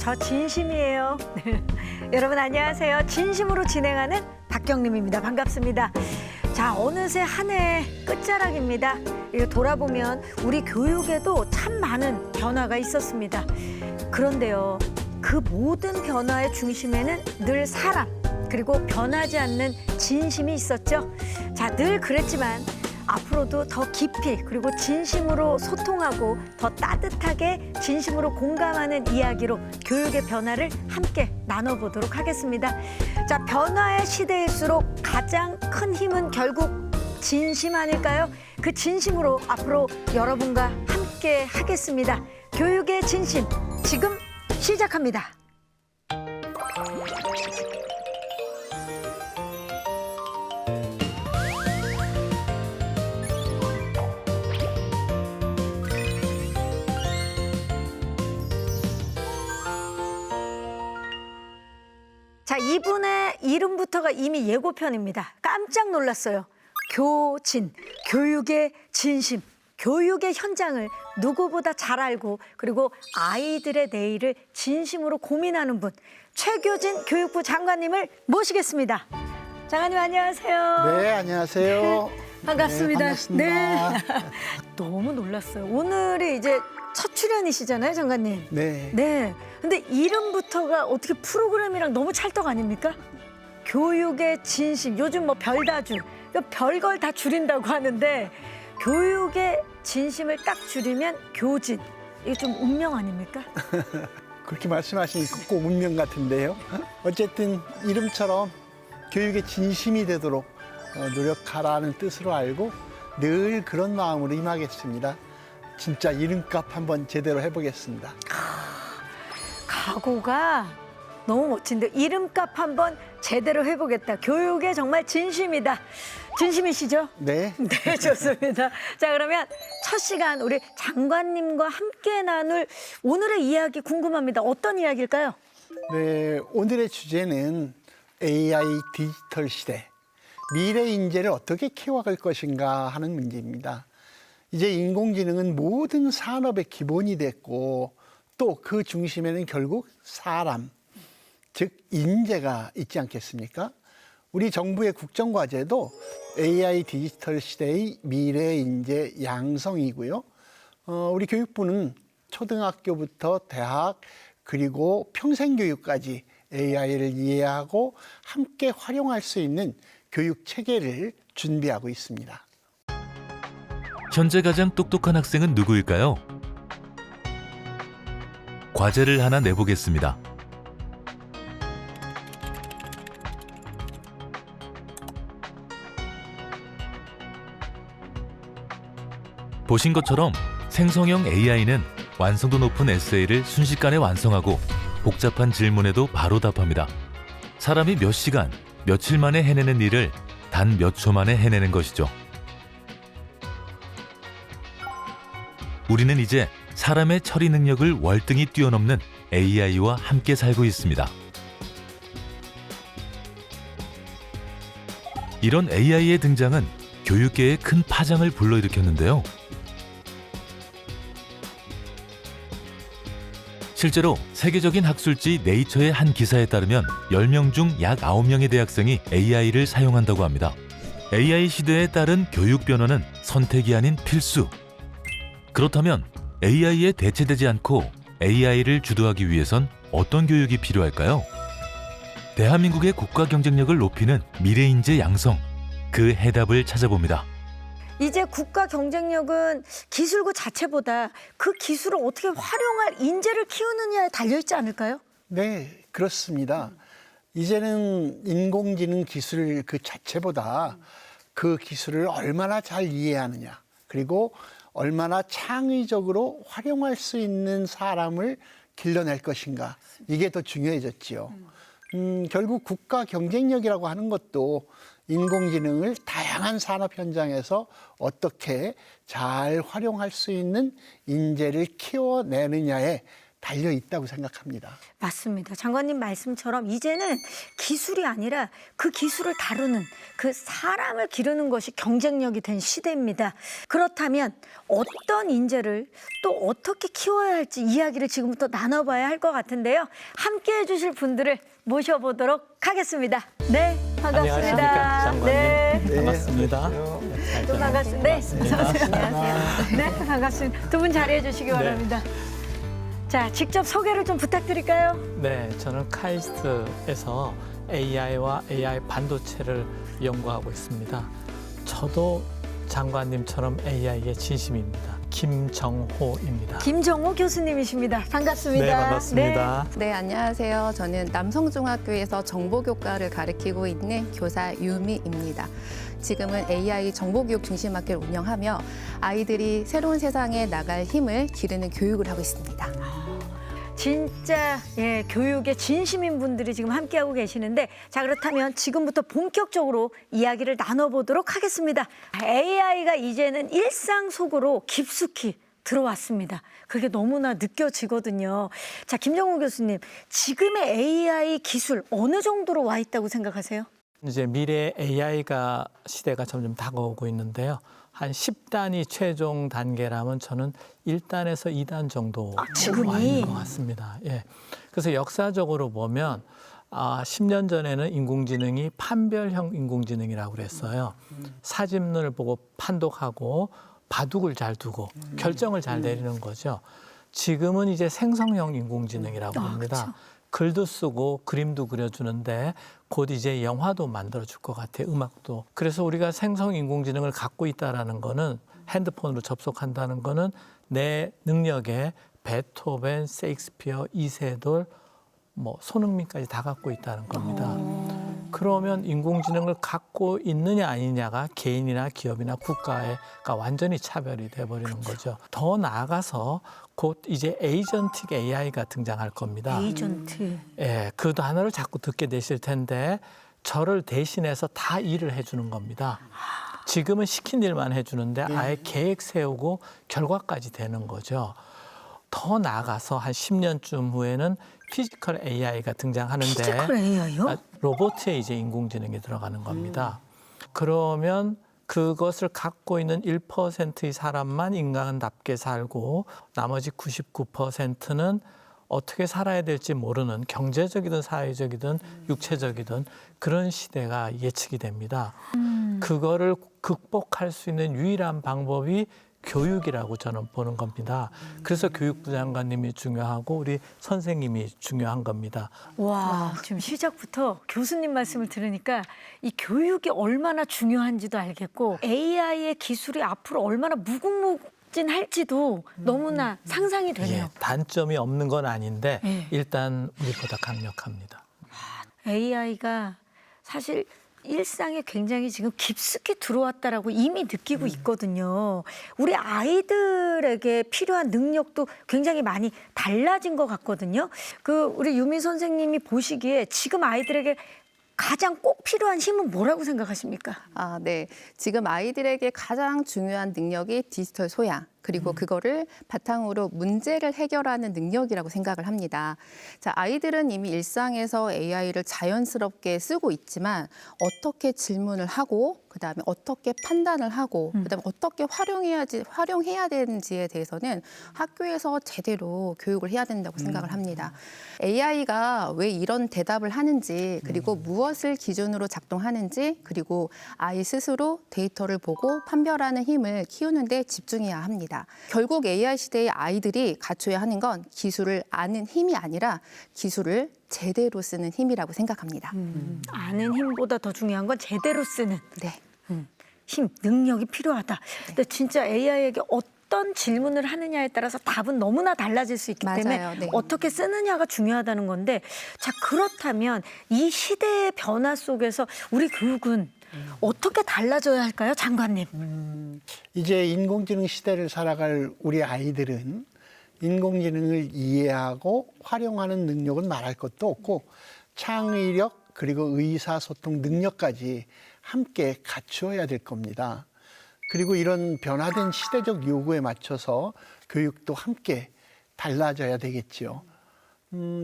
저 진심이에요. 여러분 안녕하세요. 진심으로 진행하는 박경림입니다. 반갑습니다. 자, 어느새 한 해 끝자락입니다. 이거 돌아보면 우리 교육에도 참 많은 변화가 있었습니다. 그런데요, 그 모든 변화의 중심에는 늘 사람, 그리고 변하지 않는 진심이 있었죠. 자, 늘 그랬지만 앞으로도 더 깊이 그리고 진심으로 소통하고 더 따뜻하게 진심으로 공감하는 이야기로 교육의 변화를 함께 나눠보도록 하겠습니다. 자, 변화의 시대일수록 가장 큰 힘은 결국 진심 아닐까요? 그 진심으로 앞으로 여러분과 함께 하겠습니다. 교육의 진심, 지금 시작합니다. 자, 이분의 이름부터가 이미 예고편입니다. 깜짝 놀랐어요. 교진, 교육의 진심, 교육의 현장을 누구보다 잘 알고 그리고 아이들의 내일을 진심으로 고민하는 분, 최교진 교육부 장관님을 모시겠습니다. 장관님 안녕하세요. 네, 안녕하세요. 반갑습니다. 네, 반갑습니다. 네. 너무 놀랐어요. 오늘이 이제 첫 출연이시잖아요, 장관님. 네. 네. 근데 이름부터가 어떻게 프로그램이랑 너무 찰떡 아닙니까? 교육의 진심, 요즘 뭐 별다줄, 별걸 다 줄인다고 하는데 교육의 진심을 딱 줄이면 교진. 이게 좀 운명 아닙니까? 그렇게 말씀하시니까 꼭 운명 같은데요. 어쨌든 이름처럼 교육의 진심이 되도록 노력하라는 뜻으로 알고 늘 그런 마음으로 임하겠습니다. 진짜 이름값 한번 제대로 해보겠습니다. 각오가 너무 멋진데 이름값 한번 제대로 해보겠다. 교육에 정말 진심이다. 진심이시죠? 네. 네, 좋습니다. 자, 그러면 첫 시간 우리 장관님과 함께 나눌 오늘의 이야기 궁금합니다. 어떤 이야기일까요? 네, 오늘의 주제는 AI 디지털 시대, 미래 인재를 어떻게 키워갈 것인가 하는 문제입니다. 이제 인공지능은 모든 산업의 기본이 됐고 또 그 중심에는 결국 사람, 즉 인재가 있지 않겠습니까? 우리 정부의 국정과제도 AI 디지털 시대의 미래 인재 양성이고요. 우리 교육부는 초등학교부터 대학 그리고 평생교육까지 AI를 이해하고 함께 활용할 수 있는 교육 체계를 준비하고 있습니다. 현재 가장 똑똑한 학생은 누구일까요? 과제를 하나 내보겠습니다. 보신 것처럼 생성형 AI는 완성도 높은 에세이를 순식간에 완성하고 복잡한 질문에도 바로 답합니다. 사람이 몇 시간, 며칠 만에 해내는 일을 단 몇 초 만에 해내는 것이죠. 우리는 이제 사람의 처리 능력을 월등히 뛰어넘는 AI와 함께 살고 있습니다. 이런 AI의 등장은 교육계에 큰 파장을 불러일으켰는데요. 실제로 세계적인 학술지 네이처의 한 기사에 따르면 10명 중 약 9명의 대학생이 AI를 사용한다고 합니다. AI 시대에 따른 교육 변화는 선택이 아닌 필수. 그렇다면 AI에 대체되지 않고 AI를 주도하기 위해선 어떤 교육이 필요할까요? 대한민국의 국가 경쟁력을 높이는 미래 인재 양성, 그 해답을 찾아봅니다. 이제 국가 경쟁력은 기술고 자체보다 그 기술을 어떻게 활용할 인재를 키우느냐에 달려있지 않을까요? 네, 그렇습니다. 이제는 인공지능 기술 그 자체보다 그 기술을 얼마나 잘 이해하느냐, 그리고 얼마나 창의적으로 활용할 수 있는 사람을 길러낼 것인가, 이게 더 중요해졌지요. 결국 국가 경쟁력이라고 하는 것도 인공지능을 다양한 산업 현장에서 어떻게 잘 활용할 수 있는 인재를 키워내느냐에 달려 있다고 생각합니다. 맞습니다. 장관님 말씀처럼 이제는 기술이 아니라 그 기술을 다루는 그 사람을 기르는 것이 경쟁력이 된 시대입니다. 그렇다면 어떤 인재를 또 어떻게 키워야 할지 이야기를 지금부터 나눠봐야 할 것 같은데요. 함께해 주실 분들을 모셔보도록 하겠습니다. 네, 반갑습니다. 안녕하십니까, 장관님. 네. 반갑습니다. 또 반갑습니다. 네, 안녕하세요. 네, 반갑습니다. 두 분 자리해 주시기 바랍니다. 자, 직접 소개를 좀 부탁드릴까요? 네, 저는 카이스트에서 AI와 AI 반도체를 연구하고 있습니다. 저도 장관님처럼 AI의 진심입니다. 김정호입니다. 김정호 교수님이십니다. 반갑습니다. 네, 반갑습니다. 네, 안녕하세요. 저는 남성중학교에서 정보교과를 가르치고 있는 교사 유미입니다. 지금은 AI 정보교육 중심학교를 운영하며 아이들이 새로운 세상에 나갈 힘을 기르는 교육을 하고 있습니다. 진짜 교육에 진심인 분들이 지금 함께하고 계시는데, 자, 그렇다면 지금부터 본격적으로 이야기를 나눠보도록 하겠습니다. AI가 이제는 일상 속으로 깊숙이 들어왔습니다. 그게 너무나 느껴지거든요. 자, 김정호 교수님, 지금의 AI 기술 어느 정도로 와 있다고 생각하세요? 이제 미래 AI가 시대가 점점 다가오고 있는데요. 한 10단이 최종 단계라면 저는 1단에서 2단 정도 지금이? 와 있는 것 같습니다. 예. 그래서 역사적으로 보면 10년 전에는 인공지능이 판별형 인공지능이라고 그랬어요. 사진을 보고 판독하고 바둑을 잘 두고 결정을 잘 내리는 거죠. 지금은 이제 생성형 인공지능이라고 합니다. 그렇죠. 글도 쓰고 그림도 그려주는데 곧 이제 영화도 만들어줄 것 같아요. 음악도. 그래서 우리가 생성 인공지능을 갖고 있다라는 거는, 핸드폰으로 접속한다는 거는 내 능력에 베토벤, 세익스피어, 이세돌, 손흥민까지 다 갖고 있다는 겁니다. 그러면 인공지능을 갖고 있느냐 아니냐가 개인이나 기업이나 국가가 완전히 차별이 돼버리는 거죠. 더 나아가서 곧 이제 에이전틱 AI가 등장할 겁니다. 에이전트. 예, 그 단어를 자꾸 듣게 되실 텐데 저를 대신해서 다 일을 해주는 겁니다. 지금은 시킨 일만 해주는데 아예 계획 세우고 결과까지 되는 거죠. 더 나아가서 한 10년쯤 후에는 피지컬 AI가 등장하는데, 피지컬 AI요? 로봇에 이제 인공지능이 들어가는 겁니다. 그러면 그것을 갖고 있는 1%의 사람만 인간답게 살고 나머지 99%는 어떻게 살아야 될지 모르는, 경제적이든 사회적이든 육체적이든 그런 시대가 예측이 됩니다. 그거를 극복할 수 있는 유일한 방법이 교육이라고 저는 보는 겁니다. 그래서 교육부 장관님이 중요하고 우리 선생님이 중요한 겁니다. 와, 지금 시작부터 교수님 말씀을 들으니까 이 교육이 얼마나 중요한지도 알겠고, AI의 기술이 앞으로 얼마나 무궁무진할지도 너무나 상상이 되네요. 예, 단점이 없는 건 아닌데 예. 일단 우리보다 강력합니다. AI가 사실 일상에 굉장히 지금 깊숙이 들어왔다라고 이미 느끼고 있거든요. 우리 아이들에게 필요한 능력도 굉장히 많이 달라진 것 같거든요. 우리 유미 선생님이 보시기에 지금 아이들에게 가장 꼭 필요한 힘은 뭐라고 생각하십니까? 네. 지금 아이들에게 가장 중요한 능력이 디지털 소양, 그리고 그거를 바탕으로 문제를 해결하는 능력이라고 생각을 합니다. 자, 아이들은 이미 일상에서 AI를 자연스럽게 쓰고 있지만 어떻게 질문을 하고, 그다음에 어떻게 판단을 하고, 그다음에 어떻게 활용해야 되는지에 대해서는 학교에서 제대로 교육을 해야 된다고 생각을 합니다. AI가 왜 이런 대답을 하는지, 그리고 무엇을 기준으로 작동하는지, 그리고 아이 스스로 데이터를 보고 판별하는 힘을 키우는 데 집중해야 합니다. 결국 AI 시대의 아이들이 갖춰야 하는 건 기술을 아는 힘이 아니라 기술을 제대로 쓰는 힘이라고 생각합니다. 아는 힘보다 더 중요한 건 제대로 쓰는 네. 힘, 능력이 필요하다. 근데 진짜 AI에게 어떤 질문을 하느냐에 따라서 답은 너무나 달라질 수 있기 때문에 맞아요. 네. 어떻게 쓰느냐가 중요하다는 건데, 자, 그렇다면 이 시대의 변화 속에서 우리 교육은 어떻게 달라져야 할까요, 장관님? 이제 인공지능 시대를 살아갈 우리 아이들은 인공지능을 이해하고 활용하는 능력은 말할 것도 없고 창의력 그리고 의사소통 능력까지 함께 갖추어야 될 겁니다. 그리고 이런 변화된 시대적 요구에 맞춰서 교육도 함께 달라져야 되겠지요.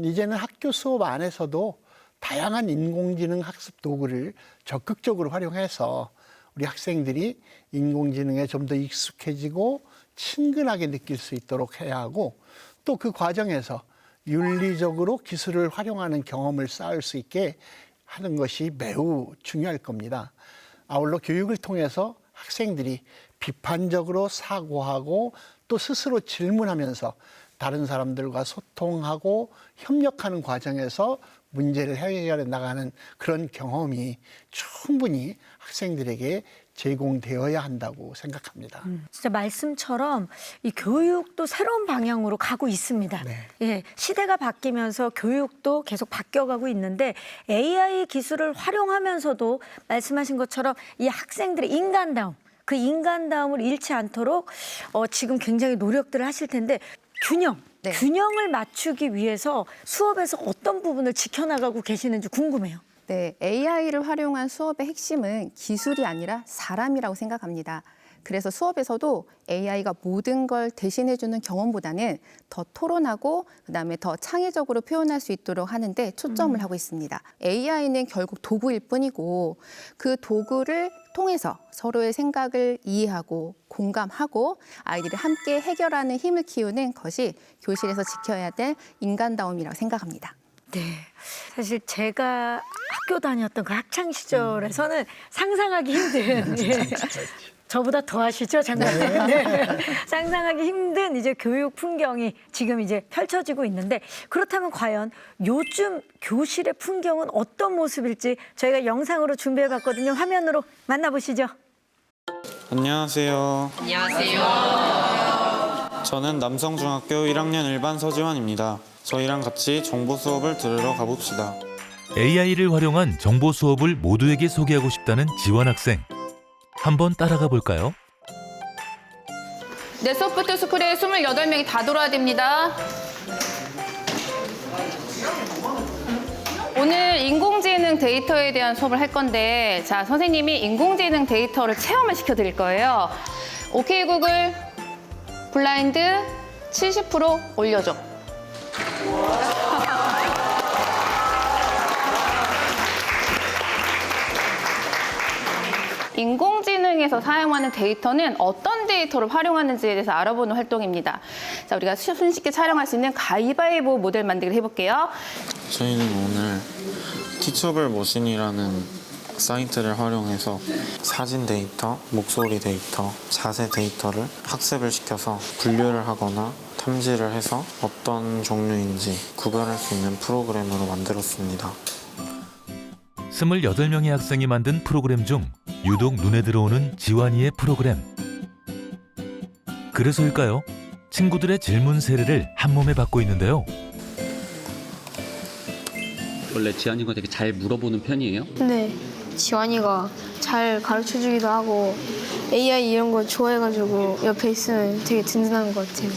이제는 학교 수업 안에서도 다양한 인공지능 학습 도구를 적극적으로 활용해서 우리 학생들이 인공지능에 좀 더 익숙해지고 친근하게 느낄 수 있도록 해야 하고 또 그 과정에서 윤리적으로 기술을 활용하는 경험을 쌓을 수 있게 하는 것이 매우 중요할 겁니다. 아울러 교육을 통해서 학생들이 비판적으로 사고하고 또 스스로 질문하면서 다른 사람들과 소통하고 협력하는 과정에서 문제를 해결해 나가는 그런 경험이 충분히 학생들에게 제공되어야 한다고 생각합니다. 진짜 말씀처럼 이 교육도 새로운 방향으로 가고 있습니다. 네. 예, 시대가 바뀌면서 교육도 계속 바뀌어가고 있는데 AI 기술을 활용하면서도 말씀하신 것처럼 이 학생들의 인간다움, 그 인간다움을 잃지 않도록 지금 굉장히 노력들을 하실 텐데 네. 균형을 맞추기 위해서 수업에서 어떤 부분을 지켜나가고 계시는지 궁금해요. 네, AI를 활용한 수업의 핵심은 기술이 아니라 사람이라고 생각합니다. 그래서 수업에서도 AI가 모든 걸 대신해주는 경험보다는 더 토론하고 그다음에 더 창의적으로 표현할 수 있도록 하는데 초점을 하고 있습니다. AI는 결국 도구일 뿐이고 그 도구를 통해서 서로의 생각을 이해하고 공감하고 아이들이 함께 해결하는 힘을 키우는 것이 교실에서 지켜야 될 인간다움이라고 생각합니다. 네, 사실 제가 학교 다녔던 그 학창 시절에서는 상상하기 힘든 예. 저보다 더 하시죠, 장관님? 네. 상상하기 힘든 이제 교육 풍경이 지금 이제 펼쳐지고 있는데 그렇다면 과연 요즘 교실의 풍경은 어떤 모습일지 저희가 영상으로 준비해봤거든요. 화면으로 만나보시죠. 안녕하세요. 저는 남성중학교 1학년 일반 서지환입니다. 저희랑 같이 정보 수업을 들으러 가봅시다. AI를 활용한 정보 수업을 모두에게 소개하고 싶다는 지원 학생. 한번 따라가 볼까요? 네, 소프트 스쿨에 28명이 다 돌아야 됩니다. 오늘 인공지능 데이터에 대한 수업을 할 건데, 자, 선생님이 인공지능 데이터를 체험을 시켜드릴 거예요. 오케이 구글, 블라인드 70% 올려줘. 인공지능에서 사용하는 데이터는 어떤 데이터를 활용하는지에 대해서 알아보는 활동입니다. 자, 우리가 손쉽게 촬영할 수 있는 가위바위보 모델 만들기 해볼게요. 저희는 오늘 티처블 머신이라는 사이트를 활용해서 사진 데이터, 목소리 데이터, 자세 데이터를 학습을 시켜서 분류를 하거나 탐지를 해서 어떤 종류인지 구별할 수 있는 프로그램으로 만들었습니다. 28명의 학생이 만든 프로그램 중 유독 눈에 들어오는 지환이의 프로그램. 그래서일까요? 친구들의 질문 세례를 한 몸에 받고 있는데요. 원래 지환이가 되게 잘 물어보는 편이에요? 네, 지환이가 잘 가르쳐주기도 하고 AI 이런 거 좋아해가지고 옆에 있으면 되게 든든한 것 같아요.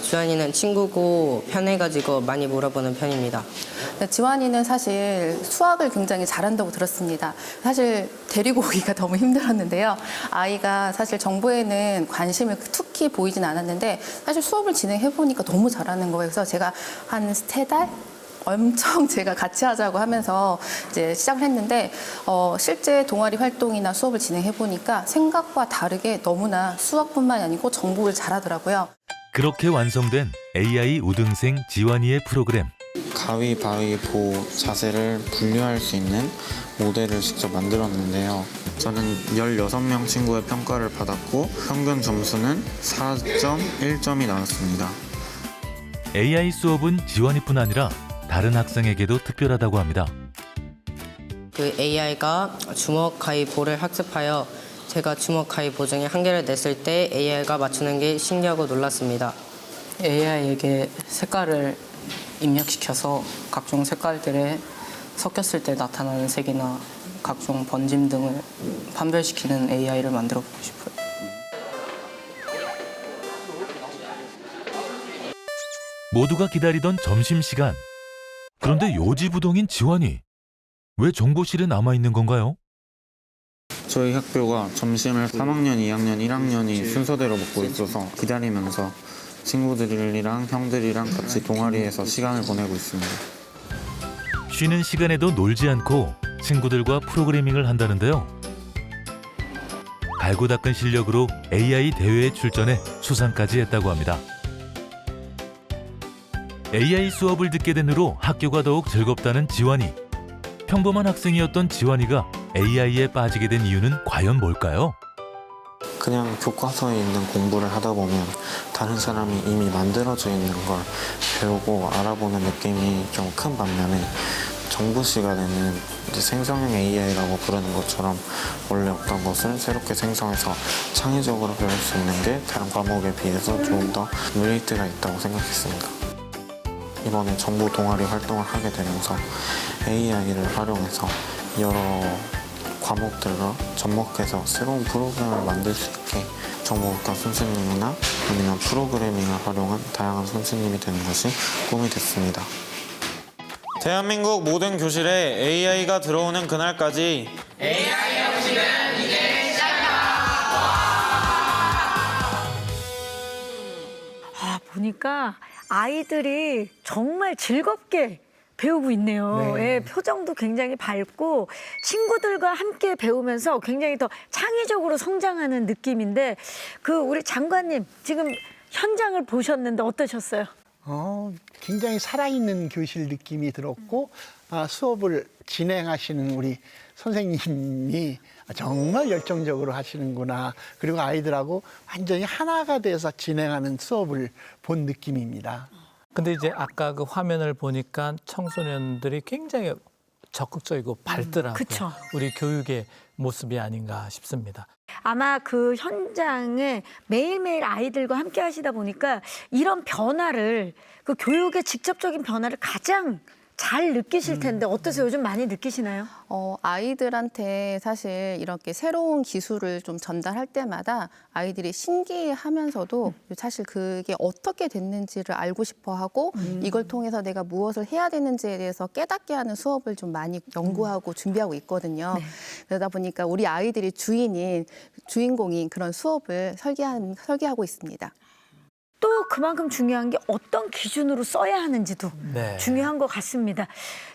지환이는 친구고 편해가지고 많이 물어보는 편입니다. 네, 지환이는 사실 수학을 굉장히 잘한다고 들었습니다. 사실 데리고 오기가 너무 힘들었는데요. 아이가 사실 정보에는 관심을 툭히 보이진 않았는데 사실 수업을 진행해보니까 너무 잘하는 거예요. 그래서 제가 한 3달? 엄청 제가 같이 하자고 하면서 이제 시작을 했는데 실제 동아리 활동이나 수업을 진행해 보니까 생각과 다르게 너무나 수학뿐만이 아니고 정보를 잘하더라고요. 그렇게 완성된 AI 우등생 지환이의 프로그램. 가위바위보 자세를 분류할 수 있는 모델을 직접 만들었는데요. 저는 16명 친구의 평가를 받았고 평균 점수는 4.1점이 나왔습니다. AI 수업은 지환이뿐 아니라 다른 학생에게도 특별하다고 합니다. 그 AI가 주먹 가위보를 학습하여 제가 주먹 가위보 중에 한 개를 냈을 때 AI가 맞추는 게 신기하고 놀랐습니다. AI에게 색깔을 입력시켜서 각종 색깔들에 섞였을 때 나타나는 색이나 각종 번짐 등을 판별시키는 AI를 만들어 보고 싶어요. 모두가 기다리던 점심시간. 그런데 요지부동인 지환이. 왜 정보실에 남아있는 건가요? 저희 학교가 점심을 3학년, 2학년, 1학년이 순서대로 먹고 있어서 기다리면서 친구들이랑 형들이랑 같이 동아리에서 시간을 보내고 있습니다. 쉬는 시간에도 놀지 않고 친구들과 프로그래밍을 한다는데요. 갈고 닦은 실력으로 AI 대회에 출전해 수상까지 했다고 합니다. AI 수업을 듣게 된 후로 학교가 더욱 즐겁다는 지환이. 평범한 학생이었던 지환이가 AI에 빠지게 된 이유는 과연 뭘까요? 그냥 교과서에 있는 공부를 하다 보면 다른 사람이 이미 만들어져 있는 걸 배우고 알아보는 느낌이 좀 큰 반면에 정부 시간에는 이제 생성형 AI라고 부르는 것처럼 원래 없던 것을 새롭게 생성해서 창의적으로 배울 수 있는 게 다른 과목에 비해서 조금 더 메리트가 있다고 생각했습니다. 이번에 정부 동아리 활동을 하게 되면서 AI를 활용해서 여러 과목들과 접목해서 새로운 프로그램을 만들 수 있게 정보학과 선생님이나 아니면 프로그래밍을 활용한 다양한 선생님이 되는 것이 꿈이 됐습니다. 대한민국 모든 교실에 AI가 들어오는 그날까지 보니까 아이들이 정말 즐겁게 배우고 있네요. 네. 예, 표정도 굉장히 밝고 친구들과 함께 배우면서 굉장히 더 창의적으로 성장하는 느낌인데 우리 장관님 지금 현장을 보셨는데 어떠셨어요? 굉장히 살아있는 교실 느낌이 들었고 수업을 진행하시는 우리 선생님이 정말 열정적으로 하시는구나. 그리고 아이들하고 완전히 하나가 돼서 진행하는 수업을 본 느낌입니다. 근데 이제 아까 그 화면을 보니까 청소년들이 굉장히 적극적이고 밝더라고요. 그쵸. 우리 교육의 모습이 아닌가 싶습니다. 아마 그 현장에 매일매일 아이들과 함께 하시다 보니까 이런 변화를 그 교육의 직접적인 변화를 가장 잘 느끼실 텐데 어떠세요? 요즘 많이 느끼시나요? 아이들한테 사실 이렇게 새로운 기술을 좀 전달할 때마다 아이들이 신기해하면서도 사실 그게 어떻게 됐는지를 알고 싶어하고 이걸 통해서 내가 무엇을 해야 되는지에 대해서 깨닫게 하는 수업을 좀 많이 연구하고 준비하고 있거든요. 네. 그러다 보니까 우리 아이들이 주인공인 그런 수업을 설계하고 있습니다. 또 그만큼 중요한 게 어떤 기준으로 써야 하는지도 네. 중요한 것 같습니다.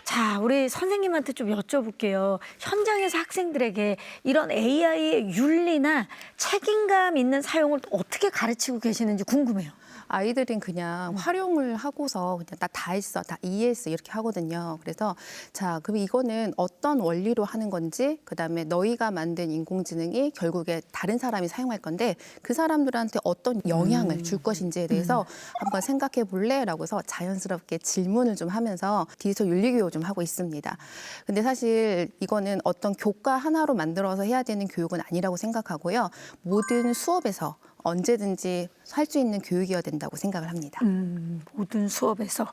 자, 우리 선생님한테 좀 여쭤볼게요. 현장에서 학생들에게 이런 AI의 윤리나 책임감 있는 사용을 어떻게 가르치고 계시는지 궁금해요. 아이들은 그냥 활용을 하고서 그냥 나 다 했어, 다 이해했어 이렇게 하거든요. 그래서 자, 그럼 이거는 어떤 원리로 하는 건지, 그다음에 너희가 만든 인공지능이 결국에 다른 사람이 사용할 건데 그 사람들한테 어떤 영향을 줄 것인지에 대해서 한번 생각해 볼래?라고 해서 자연스럽게 질문을 좀 하면서 디지털 윤리 교육을 좀 하고 있습니다. 근데 사실 이거는 어떤 교과 하나로 만들어서 해야 되는 교육은 아니라고 생각하고요. 모든 수업에서 언제든지 할 수 있는 교육이어야 된다고 생각을 합니다. 모든 수업에서.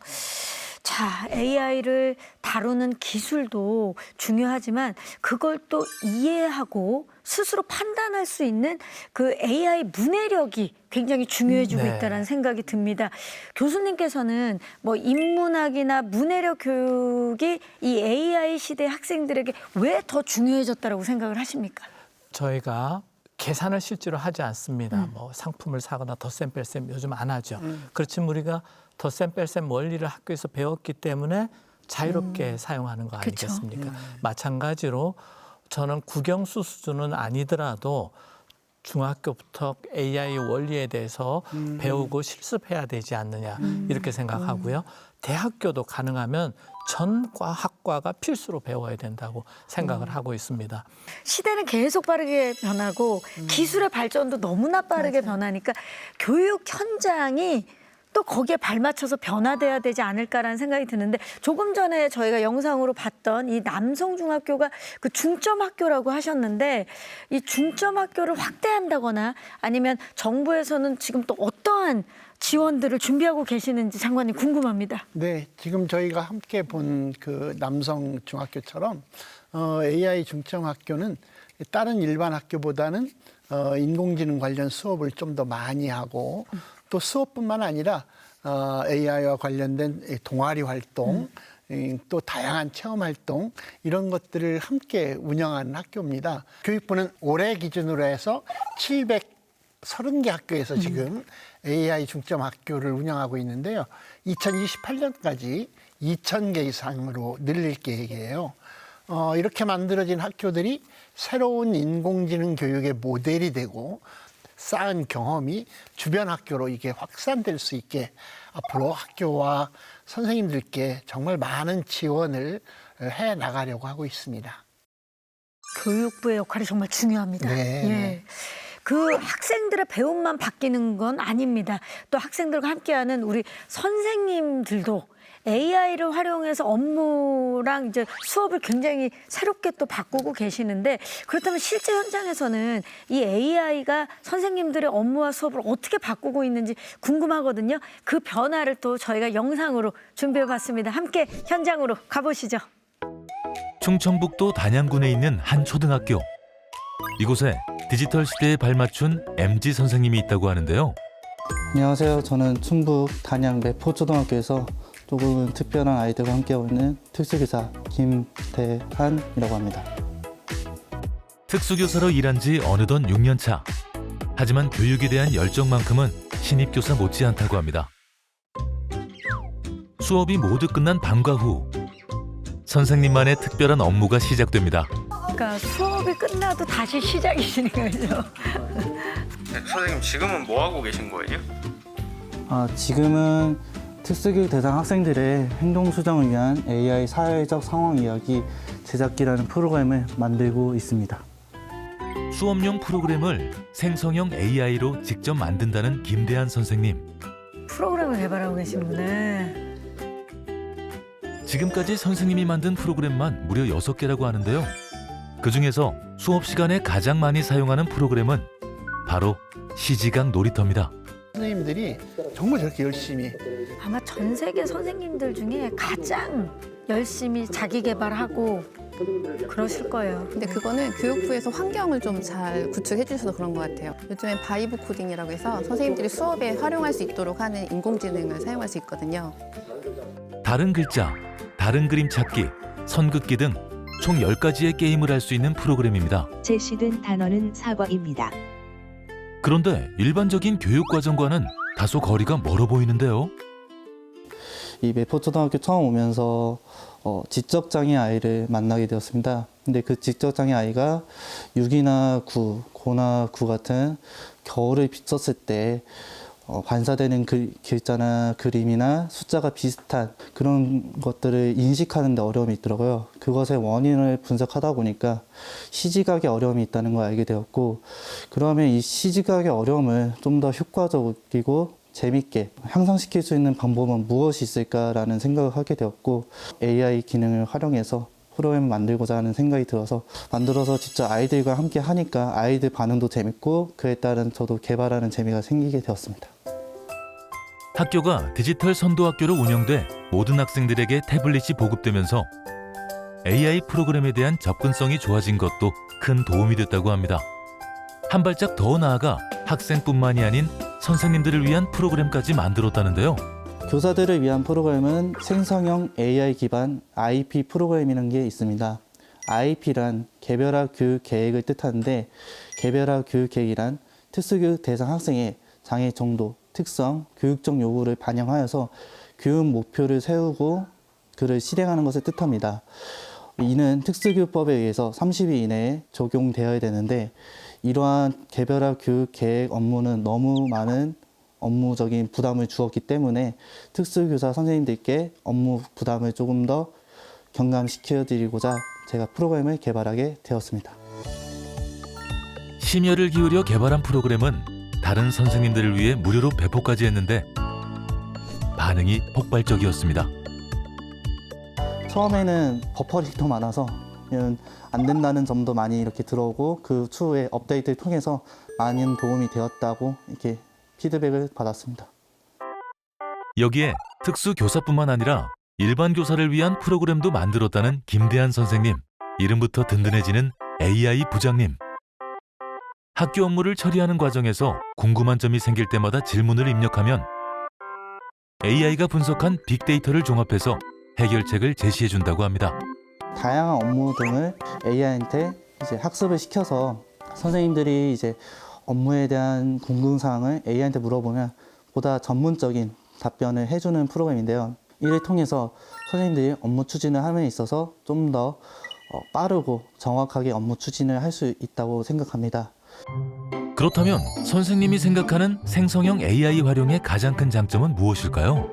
자, AI를 다루는 기술도 중요하지만 그걸 또 이해하고 스스로 판단할 수 있는 그 AI 문해력이 굉장히 중요해지고 네. 있다는 생각이 듭니다. 교수님께서는 뭐 인문학이나 문해력 교육이 이 AI 시대 학생들에게 왜 더 중요해졌다고 생각을 하십니까? 저희가 계산을 실제로 하지 않습니다. 뭐 상품을 사거나 덧셈 뺄셈 요즘 안 하죠. 그렇지만 우리가 덧셈 뺄셈 원리를 학교에서 배웠기 때문에 자유롭게 사용하는 거 아니겠습니까? 마찬가지로 저는 국영수 수준은 아니더라도 중학교부터 AI 원리에 대해서 배우고 실습해야 되지 않느냐 이렇게 생각하고요. 대학교도 가능하면 전과 학과가 필수로 배워야 된다고 생각을 하고 있습니다. 시대는 계속 빠르게 변하고 기술의 발전도 너무나 빠르게 변하니까 교육 현장이 또 거기에 발맞춰서 변화돼야 되지 않을까라는 생각이 드는데 조금 전에 저희가 영상으로 봤던 이 남성중학교가 그 중점학교라고 하셨는데 이 중점학교를 확대한다거나 아니면 정부에서는 지금 또 어떠한 지원들을 준비하고 계시는지 장관님 궁금합니다. 네, 지금 저희가 함께 본 그 남성 중학교처럼 AI 중점 학교는 다른 일반 학교보다는 인공지능 관련 수업을 좀 더 많이 하고 또 수업뿐만 아니라 AI와 관련된 동아리 활동 또 다양한 체험 활동 이런 것들을 함께 운영하는 학교입니다. 교육부는 올해 기준으로 해서 30개 학교에서 지금 AI 중점 학교를 운영하고 있는데요. 2028년까지 2,000개 이상으로 늘릴 계획이에요. 이렇게 만들어진 학교들이 새로운 인공지능 교육의 모델이 되고 쌓은 경험이 주변 학교로 이게 확산될 수 있게 앞으로 학교와 선생님들께 정말 많은 지원을 해 나가려고 하고 있습니다. 교육부의 역할이 정말 중요합니다. 네. 예. 그 학생들의 배움만 바뀌는 건 아닙니다. 또 학생들과 함께하는 우리 선생님들도 AI를 활용해서 업무랑 이제 수업을 굉장히 새롭게 또 바꾸고 계시는데, 그렇다면 실제 현장에서는 이 AI가 선생님들의 업무와 수업을 어떻게 바꾸고 있는지 궁금하거든요. 그 변화를 또 저희가 영상으로 준비해봤습니다. 함께 현장으로 가보시죠. 충청북도 단양군에 있는 한 초등학교. 이곳에 디지털 시대에 발맞춘 MZ 선생님이 있다고 하는데요. 안녕하세요. 저는 충북 단양 매포초등학교에서 조금은 특별한 아이들과 함께하고 있는 특수교사 김대한이라고 합니다. 특수교사로 일한 지 어느덧 6년 차. 하지만 교육에 대한 열정만큼은 신입교사 못지않다고 합니다. 수업이 모두 끝난 방과 후 선생님만의 특별한 업무가 시작됩니다. 그러니까 수업이 끝나도 다시 시작이시는 거죠. 선생님 지금은 뭐 하고 계신 거예요? 지금은 특수교육 대상 학생들의 행동 수정을 위한 AI 사회적 상황 이야기 제작기라는 프로그램을 만들고 있습니다. 수업용 프로그램을 생성형 AI로 직접 만든다는 김대한 선생님. 프로그램을 개발하고 계시는구나. 지금까지 선생님이 만든 프로그램만 무려 6개라고 하는데요. 그중에서 수업 시간에 가장 많이 사용하는 프로그램은 바로 시지각 놀이터입니다. 선생님들이 정말 저렇게 열심히 아마 전 세계 선생님들 중에 가장 열심히 자기 개발하고 그러실 거예요. 근데 그거는 교육부에서 환경을 좀 잘 구축해 주셔서 그런 것 같아요. 요즘엔 바이브 코딩이라고 해서 선생님들이 수업에 활용할 수 있도록 하는 인공지능을 사용할 수 있거든요. 다른 글자, 다른 그림 찾기, 선긋기 등 총 10가지의 게임을 할 수 있는 프로그램입니다. 제시된 단어는 사과입니다. 그런데 일반적인 교육과정과는 다소 거리가 멀어 보이는데요. 이 매포초등학교 처음 오면서 지적장애 아이를 만나게 되었습니다. 근데 그 지적장애 아이가 6이나 9, 고나 9 같은 겨울을 비쳤을 때 반사되는 글자나 그림이나 숫자가 비슷한 그런 것들을 인식하는 데 어려움이 있더라고요. 그것의 원인을 분석하다 보니까 시지각의 어려움이 있다는 걸 알게 되었고, 그러면 이 시지각의 어려움을 좀 더 효과적이고 재밌게 향상시킬 수 있는 방법은 무엇이 있을까라는 생각을 하게 되었고, AI 기능을 활용해서 프로그램을 만들고자 하는 생각이 들어서 만들어서 직접 아이들과 함께 하니까 아이들 반응도 재밌고 그에 따른 저도 개발하는 재미가 생기게 되었습니다. 학교가 디지털 선도학교로 운영돼 모든 학생들에게 태블릿이 보급되면서 AI 프로그램에 대한 접근성이 좋아진 것도 큰 도움이 됐다고 합니다. 한 발짝 더 나아가 학생뿐만이 아닌 선생님들을 위한 프로그램까지 만들었다는데요. 교사들을 위한 프로그램은 생성형 AI 기반 IP 프로그램이라는 게 있습니다. IP란 개별화 교육 계획을 뜻하는데, 개별화 교육 계획이란 특수교육 대상 학생의 장애 정도, 특성, 교육적 요구를 반영하여서 교육 목표를 세우고 그를 실행하는 것을 뜻합니다. 이는 특수교육법에 의해서 30일 이내에 적용되어야 되는데, 이러한 개별화 교육 계획 업무는 너무 많은 업무적인 부담을 주었기 때문에 특수교사 선생님들께 업무 부담을 조금 더 경감시켜드리고자 제가 프로그램을 개발하게 되었습니다. 심혈을 기울여 개발한 프로그램은 다른 선생님들을 위해 무료로 배포까지 했는데 반응이 폭발적이었습니다. 처음에는 버퍼링이 더 많아서 안 된다는 점도 많이 이렇게 들어오고, 그 추후에 업데이트를 통해서 많은 도움이 되었다고 이렇게 피드백을 받았습니다. 여기에 특수교사뿐만 아니라 일반 교사를 위한 프로그램도 만들었다는 김대한 선생님. 이름부터 든든해지는 AI 부장님. 학교 업무를 처리하는 과정에서 궁금한 점이 생길 때마다 질문을 입력하면 AI가 분석한 빅데이터를 종합해서 해결책을 제시해준다고 합니다. 다양한 업무 등을 AI한테 이제 학습을 시켜서 선생님들이 이제 업무에 대한 궁금사항을 AI한테 물어보면 보다 전문적인 답변을 해주는 프로그램인데요. 이를 통해서 선생님들이 업무 추진을 함에 있어서 좀 더 빠르고 정확하게 업무 추진을 할 수 있다고 생각합니다. 그렇다면 선생님이 생각하는 생성형 AI 활용의 가장 큰 장점은 무엇일까요?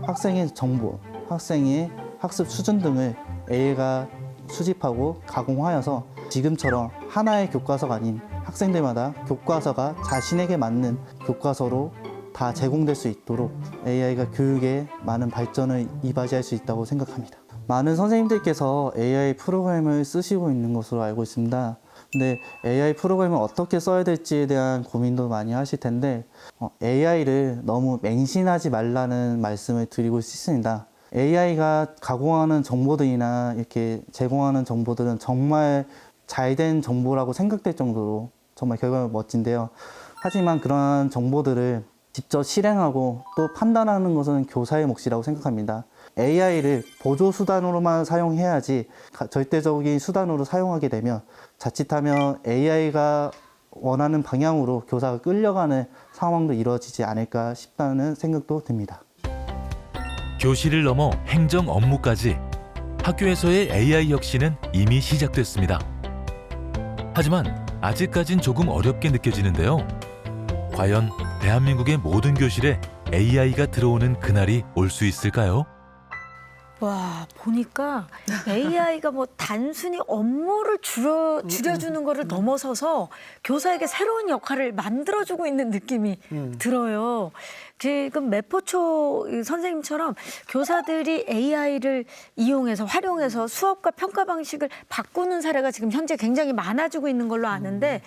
학생의 정보, 학생의 학습 수준 등을 AI가 수집하고 가공하여서 지금처럼 하나의 교과서가 아닌 학생들마다 교과서가 자신에게 맞는 교과서로 다 제공될 수 있도록 AI가 교육에 많은 발전을 이바지할 수 있다고 생각합니다. 많은 선생님들께서 AI 프로그램을 쓰시고 있는 것으로 알고 있습니다. 근데 AI 프로그램을 어떻게 써야 될지에 대한 고민도 많이 하실 텐데 AI를 너무 맹신하지 말라는 말씀을 드리고 싶습니다. AI가 가공하는 정보들이나 이렇게 제공하는 정보들은 정말 잘된 정보라고 생각될 정도로 정말 결과가 멋진데요. 하지만 그러한 정보들을 직접 실행하고 또 판단하는 것은 교사의 몫이라고 생각합니다. AI를 보조 수단으로만 사용해야지 절대적인 수단으로 사용하게 되면 자칫하면 AI가 원하는 방향으로 교사가 끌려가는 상황도 이루어지지 않을까 싶다는 생각도 듭니다. 교실을 넘어 행정 업무까지 학교에서의 AI 혁신은 이미 시작됐습니다. 하지만 아직까진 조금 어렵게 느껴지는데요. 과연 대한민국의 모든 교실에 AI가 들어오는 그날이 올 수 있을까요? 와, 보니까 AI가 뭐 단순히 업무를 줄여주는 거를 넘어서서 교사에게 새로운 역할을 만들어주고 있는 느낌이 들어요. 지금 매포초 선생님처럼 교사들이 AI를 이용해서 활용해서 수업과 평가 방식을 바꾸는 사례가 지금 현재 굉장히 많아지고 있는 걸로 아는데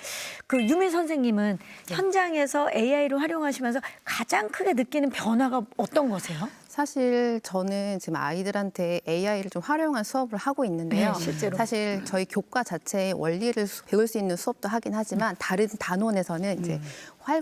그 유미 선생님은 현장에서 AI를 활용하시면서 가장 크게 느끼는 변화가 어떤 거세요? 사실 저는 지금 아이들한테 AI를 좀 활용한 수업을 하고 있는데요. 네, 실제로. 사실 저희 교과 자체의 원리를 배울 수 있는 수업도 하긴 하지만 다른 단원에서는 이제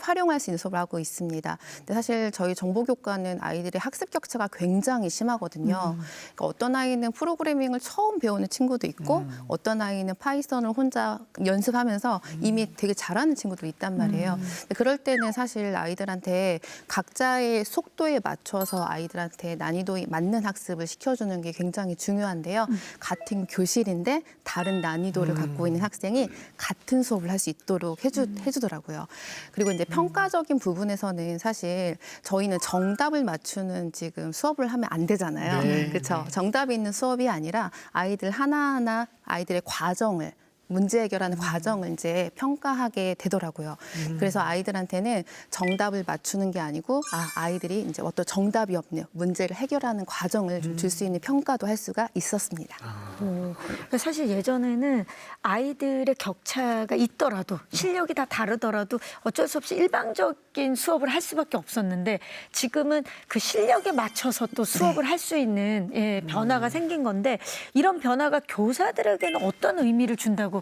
활용할 수 있는 수업을 하고 있습니다. 근데 사실 저희 정보교과는 아이들의 학습 격차가 굉장히 심하거든요. 그러니까 어떤 아이는 프로그래밍을 처음 배우는 친구도 있고 어떤 아이는 파이썬을 혼자 연습하면서 이미 되게 잘하는 친구도 있단 말이에요. 근데 그럴 때는 사실 아이들한테 각자의 속도에 맞춰서 아이들한테 난이도에 맞는 학습을 시켜주는 게 굉장히 중요한데요. 같은 교실인데 다른 난이도를 갖고 있는 학생이 같은 수업을 할 수 있도록 해주더라고요. 그리고 이제 평가적인 부분에서는 사실 저희는 정답을 맞추는 지금 수업을 하면 안 되잖아요. 네. 그렇죠. 정답이 있는 수업이 아니라 아이들 하나하나 아이들의 과정을 문제 해결하는 과정을 이제 평가하게 되더라고요. 그래서 아이들한테는 정답을 맞추는 게 아니고 아이들이 이제 어떤 정답이 없는 문제를 해결하는 과정을 좀 줄 수 있는 평가도 할 수가 있었습니다. 그러니까 사실 예전에는 아이들의 격차가 있더라도 실력이 다 다르더라도 어쩔 수 없이 일방적인 수업을 할 수밖에 없었는데 지금은 그 실력에 맞춰서 또 수업을 할 수 있는 변화가 생긴 건데 이런 변화가 교사들에게는 어떤 의미를 준다고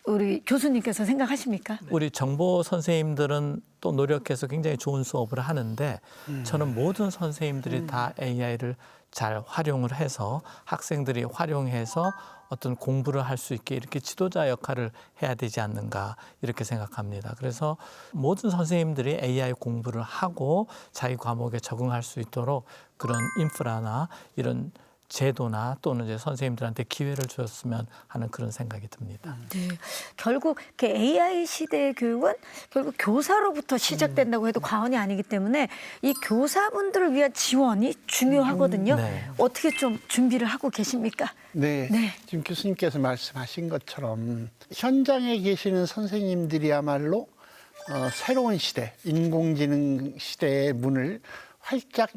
우리 교수님께서 생각하십니까? 우리 정보 선생님들은 또 노력해서 굉장히 좋은 수업을 하는데 저는 모든 선생님들이 다 AI를 잘 활용을 해서 학생들이 활용해서 어떤 공부를 할 수 있게 이렇게 지도자 역할을 해야 되지 않는가 이렇게 생각합니다. 그래서 모든 선생님들이 AI 공부를 하고 자기 과목에 적응할 수 있도록 그런 인프라나 이런 제도나 또는 이제 선생님들한테 기회를 주었으면 하는 그런 생각이 듭니다. 네, 결국 그 AI 시대의 교육은 결국 교사로부터 시작된다고 해도 과언이 아니기 때문에 이 교사분들을 위한 지원이 중요하거든요. 네. 어떻게 좀 준비를 하고 계십니까? 네, 네. 지금 교수님께서 말씀하신 것처럼 현장에 계시는 선생님들이야말로 새로운 시대, 인공지능 시대의 문을 활짝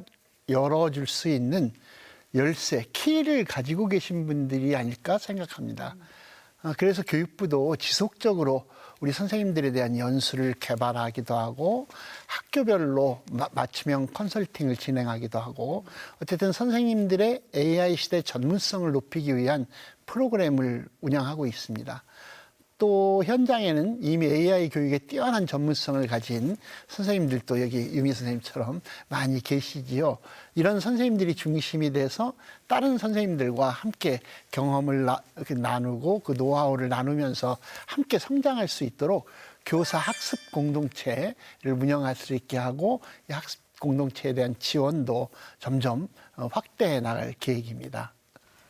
열어줄 수 있는 열쇠, 키를 가지고 계신 분들이 아닐까 생각합니다. 그래서 교육부도 지속적으로 우리 선생님들에 대한 연수를 개발하기도 하고 학교별로 맞춤형 컨설팅을 진행하기도 하고 어쨌든 선생님들의 AI 시대 전문성을 높이기 위한 프로그램을 운영하고 있습니다. 또 현장에는 이미 AI 교육에 뛰어난 전문성을 가진 선생님들도 여기 유미 선생님처럼 많이 계시지요. 이런 선생님들이 중심이 돼서 다른 선생님들과 함께 경험을 나누고 그 노하우를 나누면서 함께 성장할 수 있도록 교사 학습 공동체를 운영할 수 있게 하고 이 학습 공동체에 대한 지원도 점점 확대해 나갈 계획입니다.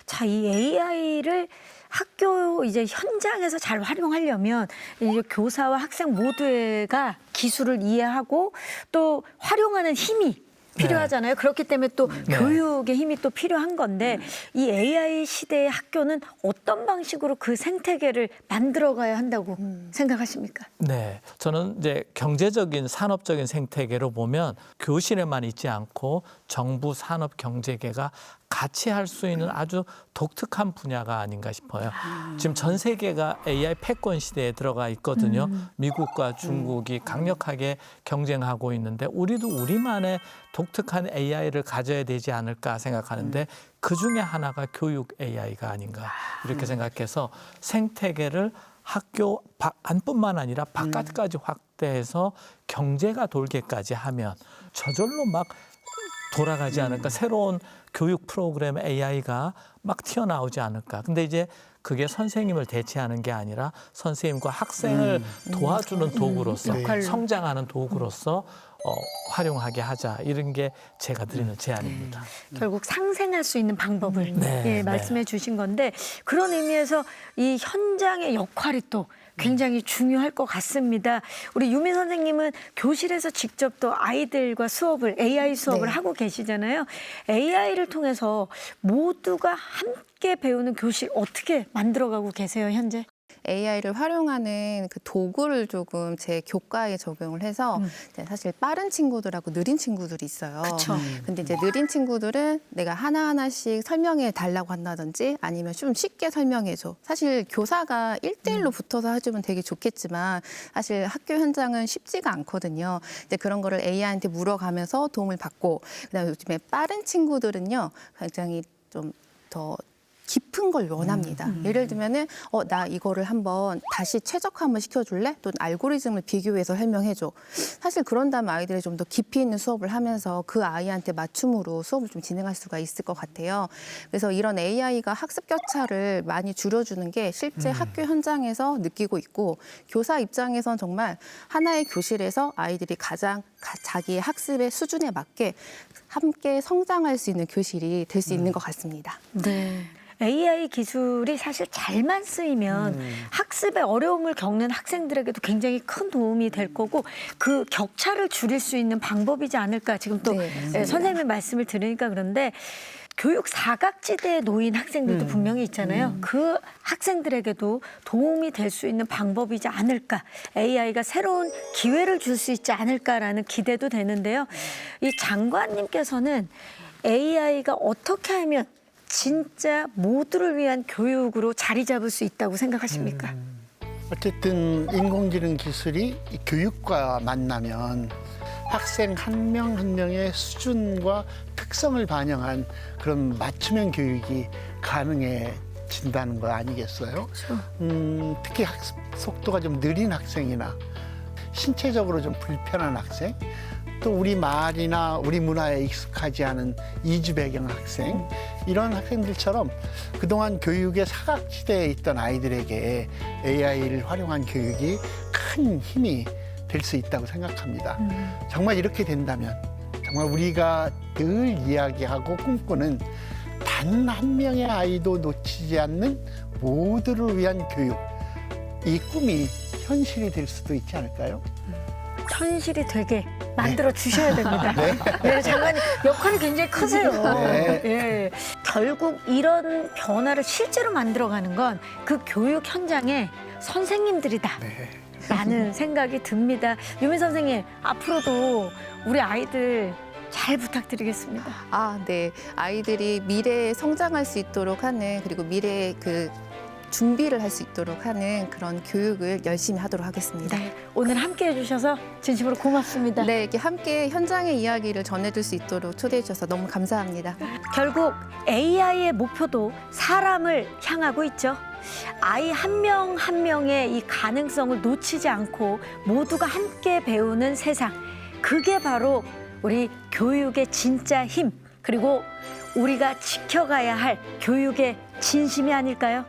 자, 이 AI를 학교 이제 현장에서 잘 활용하려면 이제 교사와 학생 모두가 기술을 이해하고 또 활용하는 힘이 필요하잖아요. 그렇기 때문에 또 교육의 힘이 또 필요한 건데 이 AI 시대의 학교는 어떤 방식으로 그 생태계를 만들어가야 한다고 생각하십니까? 네, 저는 이제 경제적인 산업적인 생태계로 보면 교실에만 있지 않고 정부 산업 경제계가 같이 할 수 있는 아주 독특한 분야가 아닌가 싶어요. 지금 전 세계가 AI 패권 시대에 들어가 있거든요. 미국과 중국이 강력하게 경쟁하고 있는데 우리도 우리만의 독특한 AI를 가져야 되지 않을까 생각하는데 그중에 하나가 교육 AI가 아닌가 이렇게 생각해서 생태계를 학교 안뿐만 아니라 바깥까지 확대해서 경제가 돌게까지 하면 저절로 막 돌아가지 않을까. 새로운 교육 프로그램 AI가 막 튀어나오지 않을까. 근데 이제 그게 선생님을 대체하는 게 아니라 선생님과 학생을 도와주는 도구로서 성장하는 도구로서 활용하게 하자. 이런 게 제가 드리는 제안입니다. 결국 상생할 수 있는 방법을 말씀해 주신 건데 그런 의미에서 이 현장의 역할이 또 굉장히 중요할 것 같습니다. 우리 유미 선생님은 교실에서 직접 또 아이들과 수업을 AI 수업을 하고 계시잖아요. AI를 통해서 모두가 함께 배우는 교실 어떻게 만들어가고 계세요, 현재? AI를 활용하는 그 도구를 조금 제 교과에 적용을 해서 사실 빠른 친구들하고 느린 친구들이 있어요. 그쵸. 근데 이제 느린 친구들은 내가 하나하나씩 설명해 달라고 한다든지 아니면 좀 쉽게 설명해 줘. 사실 교사가 1대1로 붙어서 해주면 되게 좋겠지만 사실 학교 현장은 쉽지가 않거든요. 이제 그런 거를 AI한테 물어가면서 도움을 받고 그다음에 요즘에 빠른 친구들은요 굉장히 좀 더 깊은 걸 원합니다. 예를 들면은 나 이거를 한번 다시 최적화 한번 시켜줄래? 또 알고리즘을 비교해서 설명해줘. 사실 그런다면 아이들이 좀 더 깊이 있는 수업을 하면서 그 아이한테 맞춤으로 수업을 좀 진행할 수가 있을 것 같아요. 그래서 이런 AI가 학습 격차를 많이 줄여주는 게 실제 학교 현장에서 느끼고 있고 교사 입장에선 정말 하나의 교실에서 아이들이 가장 자기의 학습의 수준에 맞게 함께 성장할 수 있는 교실이 될 수 있는 것 같습니다. 네. AI 기술이 사실 잘만 쓰이면 학습에 어려움을 겪는 학생들에게도 굉장히 큰 도움이 될 거고 그 격차를 줄일 수 있는 방법이지 않을까 지금 또 선생님의 말씀을 들으니까 그런데 교육 사각지대에 놓인 학생들도 분명히 있잖아요. 그 학생들에게도 도움이 될 수 있는 방법이지 않을까. AI가 새로운 기회를 줄 수 있지 않을까라는 기대도 되는데요. 이 장관님께서는 AI가 어떻게 하면 진짜 모두를 위한 교육으로 자리 잡을 수 있다고 생각하십니까? 어쨌든 인공지능 기술이 이 교육과 만나면 학생 한 명 한 명의 수준과 특성을 반영한 그런 맞춤형 교육이 가능해진다는 거 아니겠어요? 그렇죠. 특히 학습 속도가 좀 느린 학생이나 신체적으로 좀 불편한 학생, 또 우리 말이나 우리 문화에 익숙하지 않은 이주 배경 학생, 이런 학생들처럼 그동안 교육의 사각지대에 있던 아이들에게 AI를 활용한 교육이 큰 힘이 될 수 있다고 생각합니다. 정말 이렇게 된다면 정말 우리가 늘 이야기하고 꿈꾸는 단 한 명의 아이도 놓치지 않는 모두를 위한 교육, 이 꿈이 현실이 될 수도 있지 않을까요? 현실이 되게 만들어 주셔야 됩니다. 네, 장관님 역할이 굉장히 크세요. 예. 결국 이런 변화를 실제로 만들어가는 건 그 교육 현장의 선생님들이다. 라는 생각이 듭니다. 유미 선생님, 앞으로도 우리 아이들 잘 부탁드리겠습니다. 네. 아이들이 미래에 성장할 수 있도록 하는 그리고 미래의 그 준비를 할 수 있도록 하는 그런 교육을 열심히 하도록 하겠습니다. 네, 오늘 함께 해주셔서 진심으로 고맙습니다. 네, 이렇게 함께 현장의 이야기를 전해줄 수 있도록 초대해 주셔서 너무 감사합니다. 결국 AI의 목표도 사람을 향하고 있죠. 아이 한 명 한 명의 이 가능성을 놓치지 않고 모두가 함께 배우는 세상. 그게 바로 우리 교육의 진짜 힘, 그리고 우리가 지켜가야 할 교육의 진심이 아닐까요?